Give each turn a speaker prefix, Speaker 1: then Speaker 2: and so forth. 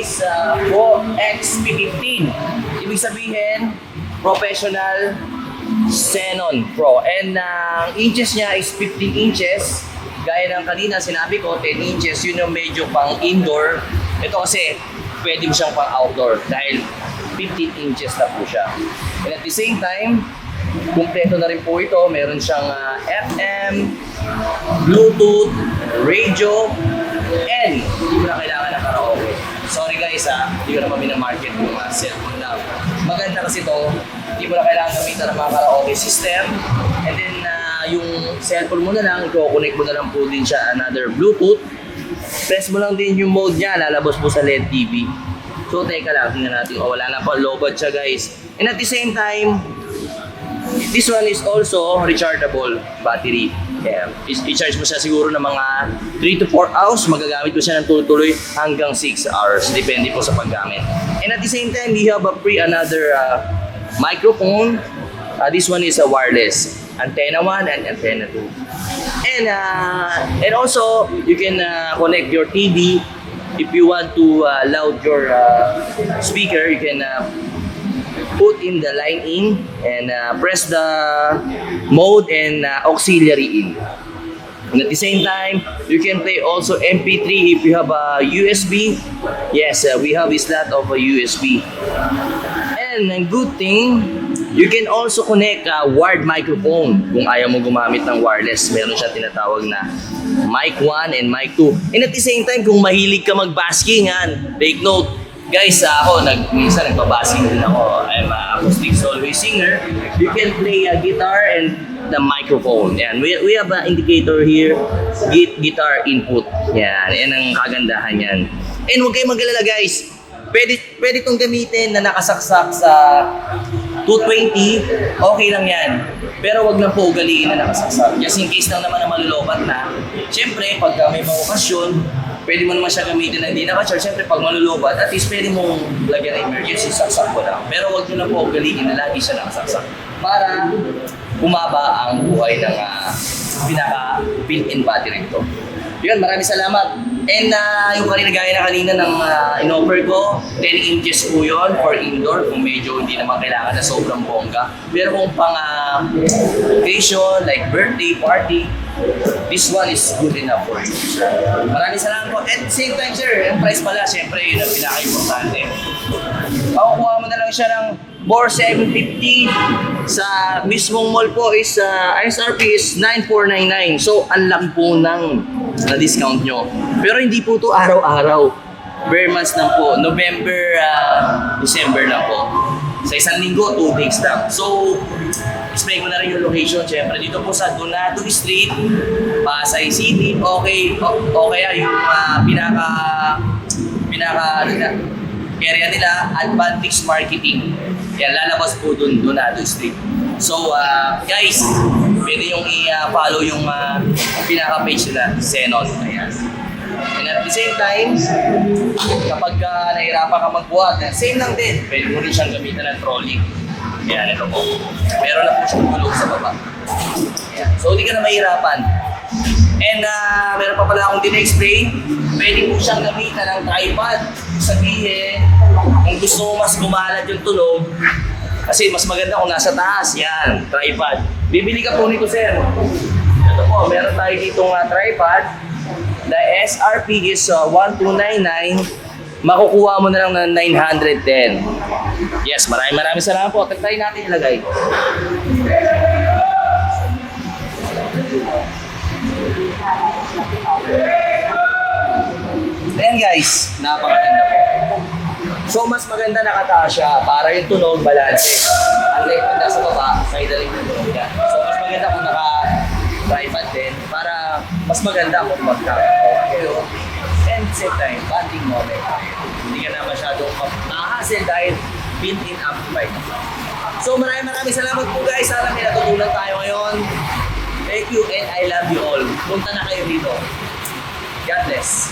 Speaker 1: is Pro X15. Ibig sabihin, professional Xenon Pro. And ang inches niya is 15 inches. Gaya ng kanina, sinabi ko, 10 inches. Yun yung medyo pang indoor. Ito kasi, pwede mo siyang pang outdoor dahil 15 inches na po siya. And at the same time, kumpleto na rin po ito. Meron siyang FM, Bluetooth, radio, and hindi mo na kailangan ng karaoke. Sorry guys hindi ko na market yung cellphone na. Maganda kasi ito, hindi mo na kailangan gamitan ng mga karaoke system. And then yung cellphone mo na lang, i-connect mo na lang po din siya another Bluetooth. Press mo lang din yung mode niya, lalabas po sa LED TV. So teka lang, tingnan natin. Wala na pa, lowbat siya guys. And at the same time, this one is also rechargeable battery. Yeah. I-charge mo siya siguro ng mga 3 to 4 hours. Magagamit mo siya ng tuloy hanggang 6 hours. Depende po sa paggamit. And at the same time, we have another microphone. This one is a wireless. Antenna 1 and antenna 2. And also, you can connect your TV. If you want to loud your speaker, you can put in the line in and press the mode and auxiliary in. And at the same time, you can play also MP3 if you have a USB. Yes, we have a slot of a USB. And a good thing, you can also connect a wired microphone. Kung ayaw mo gumamit ng wireless, meron siya tinatawag na mic 1 and mic 2. And at the same time, kung mahilig ka mag-basking, take note. Guys, ako, minsan nagbabasking din ako. I'm an acoustic solo singer. You can play a guitar and the microphone. Yan. We have an indicator here, guitar input. Yan, yan ang kagandahan yan. And huwag kayong mag-alala guys, pwede itong gamitin na nakasaksak sa 220, okay lang yan. Pero wag lang po ugaliin na nakasaksak. Just in case lang naman na malulobat na. Siyempre, pag may mga okasyon, pwede mo naman siya gamitin na hindi naka-charge. Siyempre, pag malulobat, at least pwede mong lagyan ng emergency, saksak mo lang. Pero wag nyo na po ugaliin na lagi siya nakasaksak. Para bumaba ang buhay ng pinaka built-in battery nito. Yun, maraming salamat. And yung gaya na kanina ng in-offer ko, 10 inches po yun for indoor kung medyo hindi naman kailangan na sobrang bongga. Pero kung pang occasion, like birthday, party, this one is good enough for you. Maraming salamat po. At same time sir, yung price pala, syempre yun ang pinaka-importante. Pakukuha mo na lang siya ng 4,750 sa mismong mall po is SRP is 9,499. So ang laki po ng discount nyo. Pero hindi po to araw-araw. Bare months lang po. November, December lang po. Sa isang linggo, 2 days lang. So, explain ko na rin yung location. Siyempre, dito po sa Donato Street, Pasay City. Okay yung pinaka area nila, Advantage Marketing. Yan, lalabas po dun, Donato Street. So, guys, pwede yung i-follow yung pinaka-page nila, Xenon. Ayan. And at the same time, kapag nahirapan ka magbuhat, same lang din. Pwede mo rin siyang gamitan ng trolley. Ayan, ito po. Meron na po siyang gulong sa baba. Ayan. So, hindi ka na mahirapan. And meron pa pala akong din-explain. Pwede po siyang gamitan ng tripod. Sabihin, kung gusto mo mas gumalat yung tunog, kasi mas maganda kung nasa taas. Yan, tripod. Bibili ka po nito, sir. Ito po, meron tayo ditong tripod. The SRP is 1,299. Makukuha mo na lang ng 910. Yes, maraming salamat po. Try natin ilagay. Then guys, napakaganda po. So mas maganda nakataas siya para yung tunog balance. Unlike kung nasa baba, sa idaling yung tunog yan. So mas maganda kung naka-tripod din para mas maganda kung magkakaroon. And same time, banding moment. Hindi ka na masyadong makahassle dahil built-in amplified. So maraming salamat po guys. Sana may natutunan tayo ngayon. Thank you and I love you all. Punta na kayo dito. God bless.